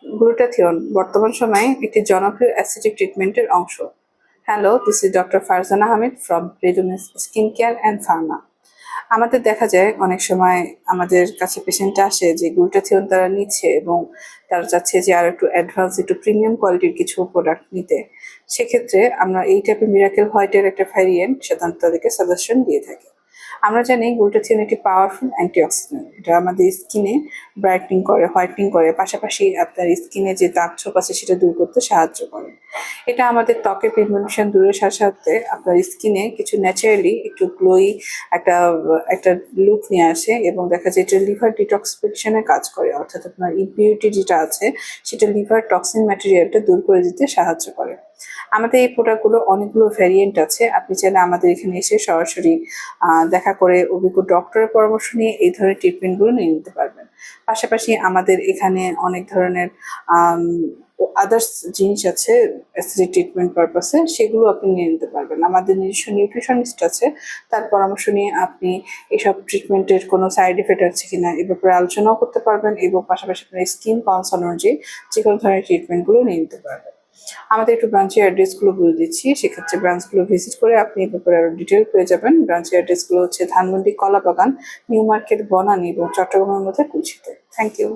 Glutathione বর্তমান সময়ে একটি জনপ্রিয় অ্যাসিডিক ট্রিটমেন্টের অংশ। Hello, this is doctor Farzana Hamid from Redumis skin care and pharma. আমাদের দেখা যায় অনেক সময় আমাদের কাছে পেশেন্ট আসে যে গ্লুটাথিয়ন তারা নিচ্ছে এবং তারা চাচ্ছে যে আর একটু অ্যাডভান্স একটু প্রিমিয়াম কোয়ালিটির কিছু প্রোডাক্ট নিতে। সেক্ষেত্রে আমরা এই টাইপের মিরাকেল হোয়াইটের একটা ভ্যারিয়েন্ট সাধারণত তাদেরকে সাজেশন দিয়ে থাকি। আমরা জানি গ্লুটাথিয়ন একটি পাওয়ারফুল অ্যান্টিঅক্সিডেন্ট। এটা আমাদের স্কিনে ব্রাইটনিং করে, হোয়াইটনিং করে, পাশাপাশি আপনার স্কিনে যে দাগ ছোপ আছে সেটা দূর করতে সাহায্য করে। এটা আমাদের ত্বকের পিগমেন্টেশন দূরের সাথে সাথে আপনার স্কিনে কিছু ন্যাচারালি একটু গ্লোই একটা একটা লুক নিয়ে আসে এবং দেখা যায় এটা লিভার ডিটক্সিফিকেশনের কাজ করে, অর্থাৎ আপনার ইম্পিউরিটি যেটা আছে সেটা লিভার টক্সিন ম্যাটেরিয়ালটা দূর করে দিতে সাহায্য করে। আমাদের এই প্রোডাক্টগুলো অনেকগুলো ভ্যারিয়েন্ট আছে। আপনি চাইলে আমাদের এখানে এসে সরাসরি দেখা করে অভিজ্ঞ ডক্টরের পরামর্শ নিয়ে এই ধরনের ট্রিটমেন্টগুলো নিয়ে নিতে পারবেন। পাশাপাশি আমাদের এখানে অনেক ধরনের আদার্স জিনিস আছে অ্যাসিডিক ট্রিটমেন্ট পারপাসে, সেগুলো আপনি নিয়ে নিতে পারবেন। আমাদের নিজস্ব নিউট্রিশনিস্ট আছে, তার পরামর্শ নিয়ে আপনি এসব ট্রিটমেন্টের কোনো সাইড এফেক্ট আছে কিনা এ ব্যাপারে আলোচনাও করতে পারবেন এবং পাশাপাশি আপনার স্কিন কনসার্ন অনুযায়ী যে কোনো ধরনের ট্রিটমেন্টগুলো নিয়ে নিতে পারবেন। আমাদের একটু ব্রাঞ্চের অ্যাড্রেসগুলো বলে দিচ্ছি, সেক্ষেত্রে ব্রাঞ্চগুলো ভিজিট করে আপনি এ ব্যাপারে আরো ডিটেল পেয়ে যাবেন। ব্রাঞ্চের অ্যাড্রেসগুলো হচ্ছে ধানমন্ডি, কলাবাগান, নিউ মার্কেট, বনানী এবং চট্টগ্রামের মধ্যে কুচিতে। Thank you.